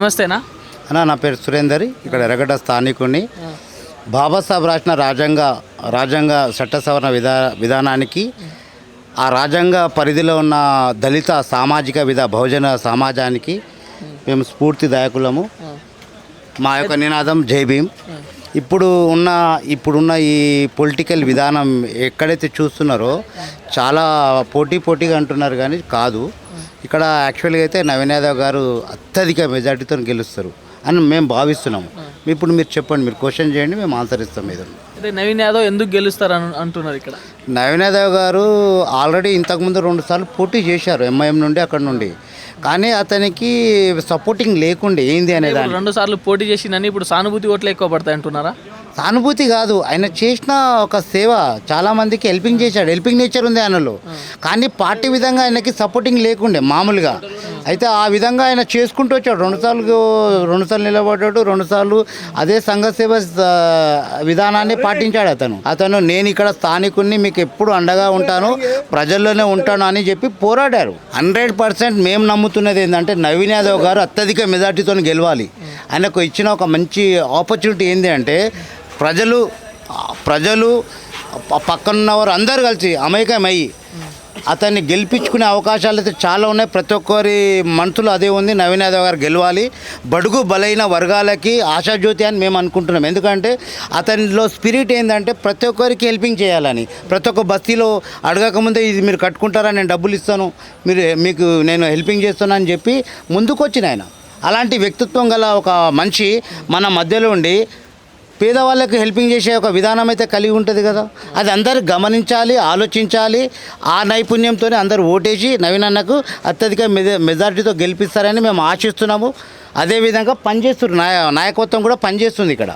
నమస్తేనా అన్న, నా పేరు సురేందర్. ఇక్కడ ఎర్రగడ్డ స్థానికుడిని. బాబాసాహెబ్ రాసిన రాజ్యాంగ చట్ట సవరణ విధానానికి, ఆ రాజ్యాంగ పరిధిలో ఉన్న దళిత సామాజిక బహుజన సమాజానికి మేము స్ఫూర్తిదాయకులము. మా యొక్క నినాదం జై భీమ్. ఇప్పుడున్న ఈ పొలిటికల్ విధానం ఎక్కడైతే చూస్తున్నారో చాలా పోటీగా అంటున్నారు, కానీ కాదు. ఇక్కడ యాక్చువల్గా అయితే నవీన్ యాదవ్ గారు అత్యధిక మెజార్టీతో గెలుస్తారు అని మేము భావిస్తున్నాము. ఇప్పుడు మీరు చెప్పండి, మీరు క్వశ్చన్ చేయండి, మేము ఆన్సర్ ఇస్తాం. మీద అయితే నవీన్ యాదవ్ ఎందుకు గెలుస్తారు అంటున్నారు ఇక్కడ? నవీన్ యాదవ్ గారు ఆల్రెడీ ఇంతకుముందు 2 సార్లు పోటీ చేశారు, ఎంఐఎం నుండి, అక్కడ నుండి. కానీ అతనికి సపోర్టింగ్ లేకుండే ఏంది అనేది. 2 సార్లు పోటీ చేసిందని ఇప్పుడు సానుభూతి ఓట్లు ఎక్కువ పడతాయి అంటున్నారా? సానుభూతి కాదు, ఆయన చేసిన ఒక సేవ చాలా మందికి హెల్పింగ్ చేశాడు. హెల్పింగ్ నేచర్ ఉంది ఆయనలో. కానీ పార్టీ విధంగా ఆయనకి సపోర్టింగ్ లేకుండే మామూలుగా. అయితే ఆ విధంగా ఆయన చేసుకుంటూ వచ్చాడు. 2 సార్లు నిలబడ్డాడు, 2 సార్లు అదే సంఘ సేవ విధానాన్ని పాటించాడు అతను. నేను ఇక్కడ స్థానికుడిని, మీకు ఎప్పుడు అండగా ఉంటాను, ప్రజల్లోనే ఉంటాను అని చెప్పి పోరాడారు. 100% మేము నమ్ముతున్నది ఏంటంటే నవీన్ యాదవ్ గారు అత్యధిక మెజార్టీతో గెలవాలి. ఆయనకు ఇచ్చిన ఒక మంచి ఆపర్చునిటీ ఏంటి అంటే ప్రజలు పక్కనున్నవారు అందరూ కలిసి అమైకమయ్యి అతన్ని గెలిపించుకునే అవకాశాలు అయితే చాలా ఉన్నాయి. ప్రతి ఒక్కరి మనసులో అదే ఉంది, నవీన్ యాదవ్ గారు గెలవాలి. బడుగు బలైన వర్గాలకి ఆశాజ్యోతి అని మేము అనుకుంటున్నాం. ఎందుకంటే అతనిలో స్పిరిట్ ఏంటంటే ప్రతి ఒక్కరికి హెల్పింగ్ చేయాలని. ప్రతి ఒక్క బస్తీలో అడగకముందే ఇది మీరు కట్టుకుంటారా, నేను డబ్బులు ఇస్తాను, మీకు నేను హెల్పింగ్ చేస్తాను అని చెప్పి ముందుకు వచ్చిన ఆయన. అలాంటి వ్యక్తిత్వం గల ఒక మనిషి మన మధ్యలో ఉండి పేదవాళ్ళకి హెల్పింగ్ చేసే ఒక విధానం అయితే కలిగి ఉంటుంది కదా. అది అందరూ గమనించాలి, ఆలోచించాలి. ఆ నైపుణ్యంతోనే అందరూ ఓటేసి నవీన్ అన్నకు అత్యధిక మెజార్టీతో గెలిపిస్తారని మేము ఆశిస్తున్నాము. అదేవిధంగా పనిచేస్తున్నారు, నాయకత్వం కూడా పనిచేస్తుంది ఇక్కడ.